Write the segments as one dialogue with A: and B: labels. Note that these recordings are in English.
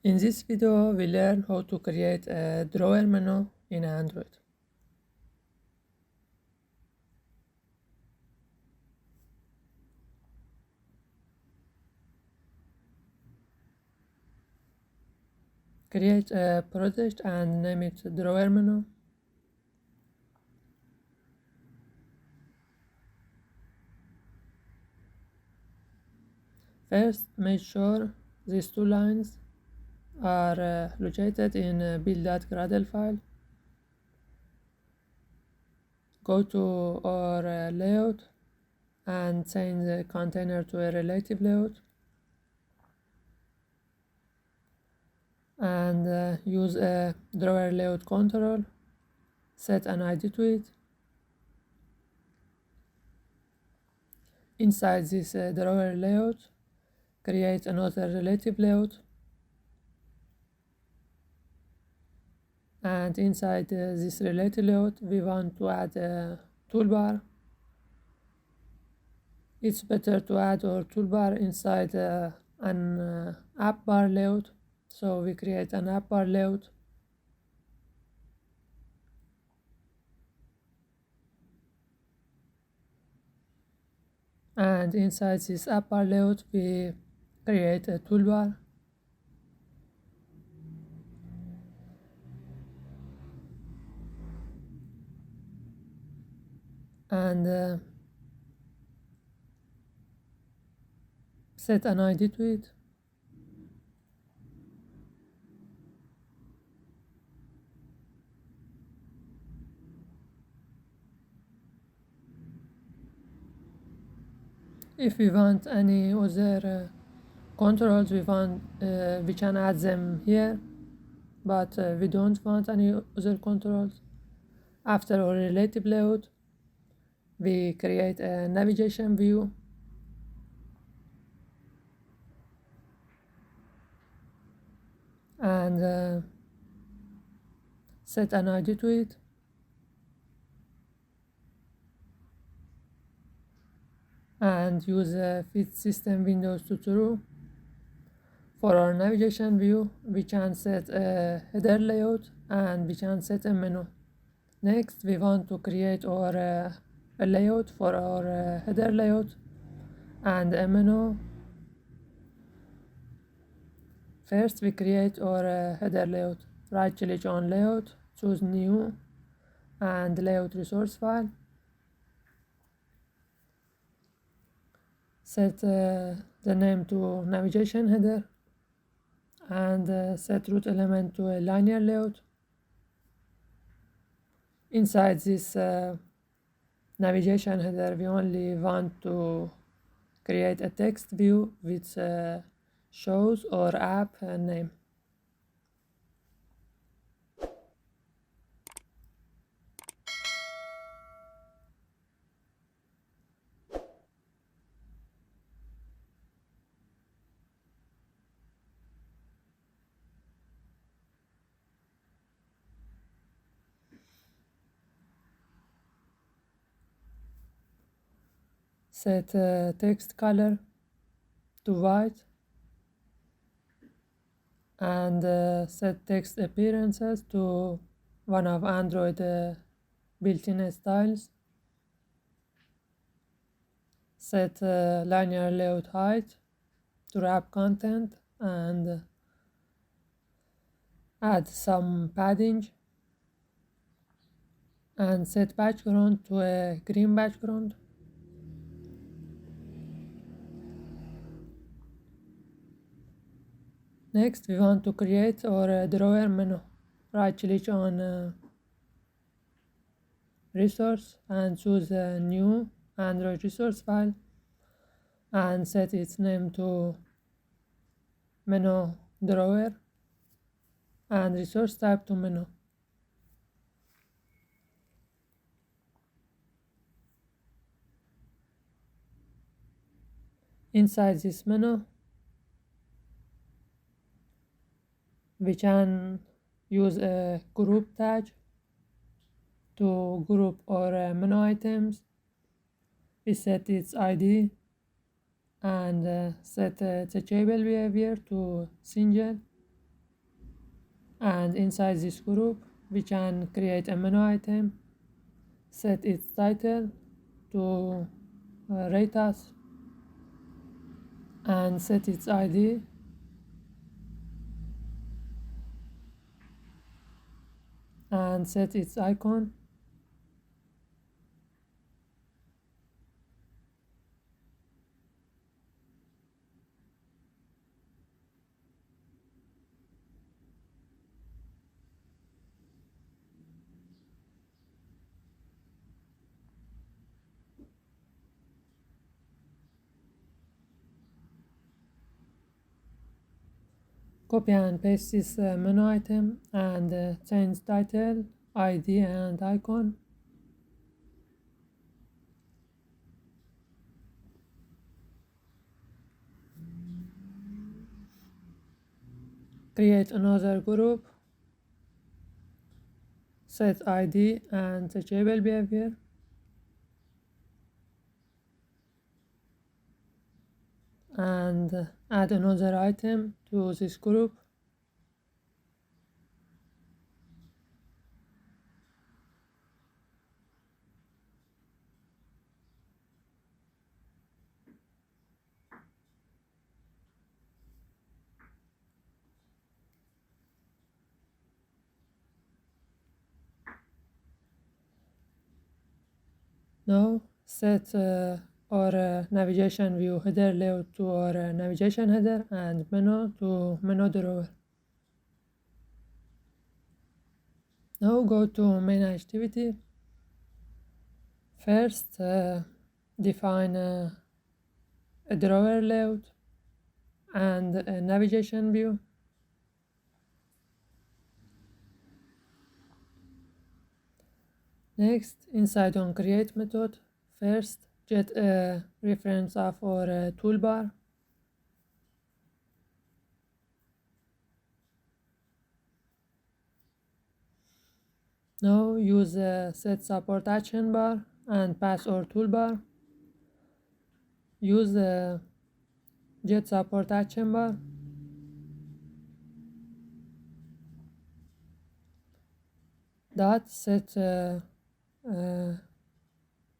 A: In this video, we learn how to create a drawer menu in Android. Create a project and name it drawer menu. First, make sure these two lines are located in a build.gradle file. Go to our layout and change the container to a relative layout. And use a drawer layout control. Set an ID to it. Inside this drawer layout, create another relative layout. And inside this relative layout, we want to add a toolbar. It's better to add our toolbar inside an app bar layout. So we create an app bar layout. And inside this app bar layout, we create a toolbar. And set an ID to it. If we want any other controls, we can add them here, but we don't want any other controls. After our relative layout, we create a navigation view. And set an ID to it. And use fit system windows to true. For our navigation view, we can set a header layout and we can set a menu. Next, we want to create our a layout for our header layout and a menu. First, we create our header layout. Right click on layout, choose new and layout resource file. Set the name to navigation header and set root element to a linear layout. Inside this navigation header, we only want to create a text view which shows our app name. Set text color to white and set text appearances to one of Android built-in styles. Set linear layout height to wrap content and add some padding and set background to a green background. Next, we want to create our drawer menu. Right click on resource and choose a new Android resource file and set its name to menu drawer and resource type to menu. Inside this menu, we can use a group tag to group our menu items. We set its ID and set the table behavior to single And inside this group we can create a menu item, set its title to rate us, and set its ID, and set its icon. Copy and paste this menu item and change title, ID and icon. Create another group, set ID and teachable behavior, and add another item to this group. Now set our navigation view header layout to our navigation header and menu to menu drawer. Now go to main activity. First define a drawer layout and a navigation view. Next, inside on create method, first get a reference of our toolbar. Now use set support action bar and pass our toolbar. Use get support action bar. Dot set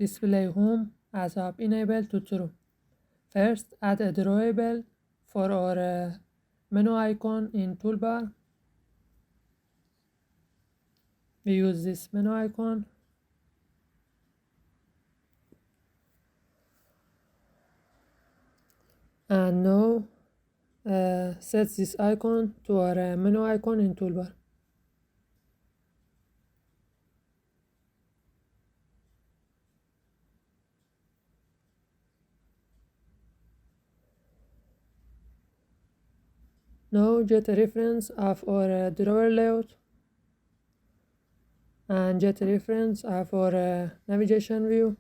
A: display home as app enable to true. First, add a drawable for our menu icon in toolbar. We use this menu icon. And now set this icon to our menu icon in toolbar. Now get a reference of our drawer layout and get a reference of our navigation view.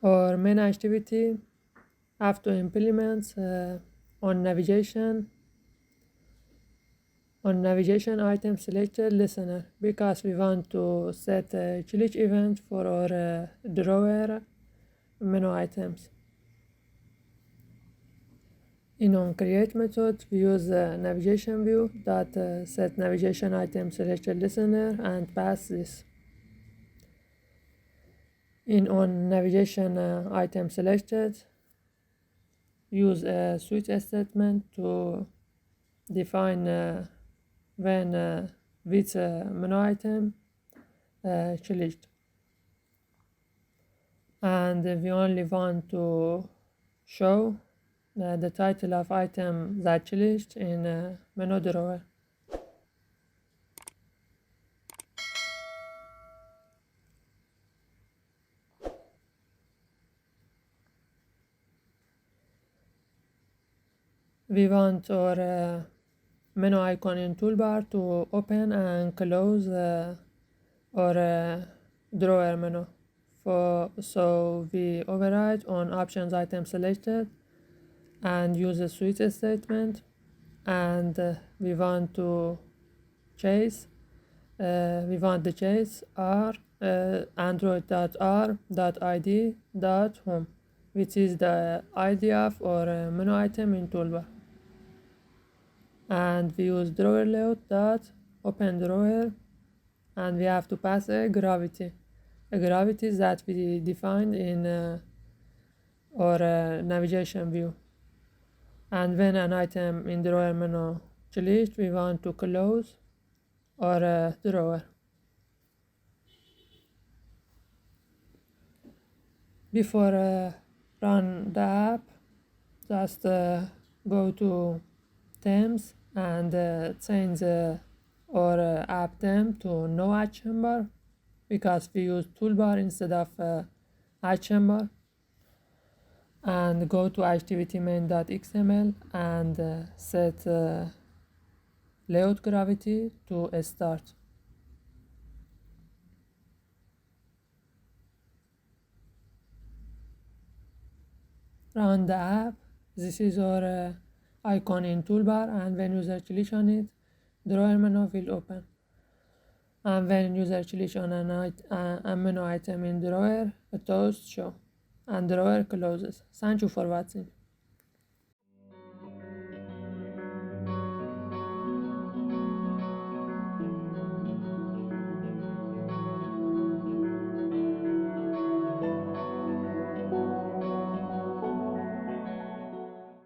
A: Our main activity have to implement on navigation item selected listener, because we want to set a glitch event for our drawer menu items. In on create method, we use the navigation view that set navigation item selected listener and pass this. In on navigation item selected, use a switch statement to define when which menu item glitched, and we only want to show the title of item that glitched in menu drawer. We want our menu icon in toolbar to open and close our drawer menu. So we override on options item selected and use a switch statement, and we want to chase. We want the chase R android.r.id.home, which is the ID of our menu item in toolbar. And we use drawer layout dot open drawer, and we have to pass a gravity that we defined in our navigation view. And when an item in drawer menu glitched, we want to close our drawer. Before run the app, just go to themes and change our app theme to no action bar, because we use toolbar instead of action bar. And go to activity-main.xml and set layout gravity to start. Run the app. This is our icon in toolbar, and when user clicks on it, drawer menu will open. And when user clicks on a menu item in drawer, a toast show, and drawer closes. Thank you for watching.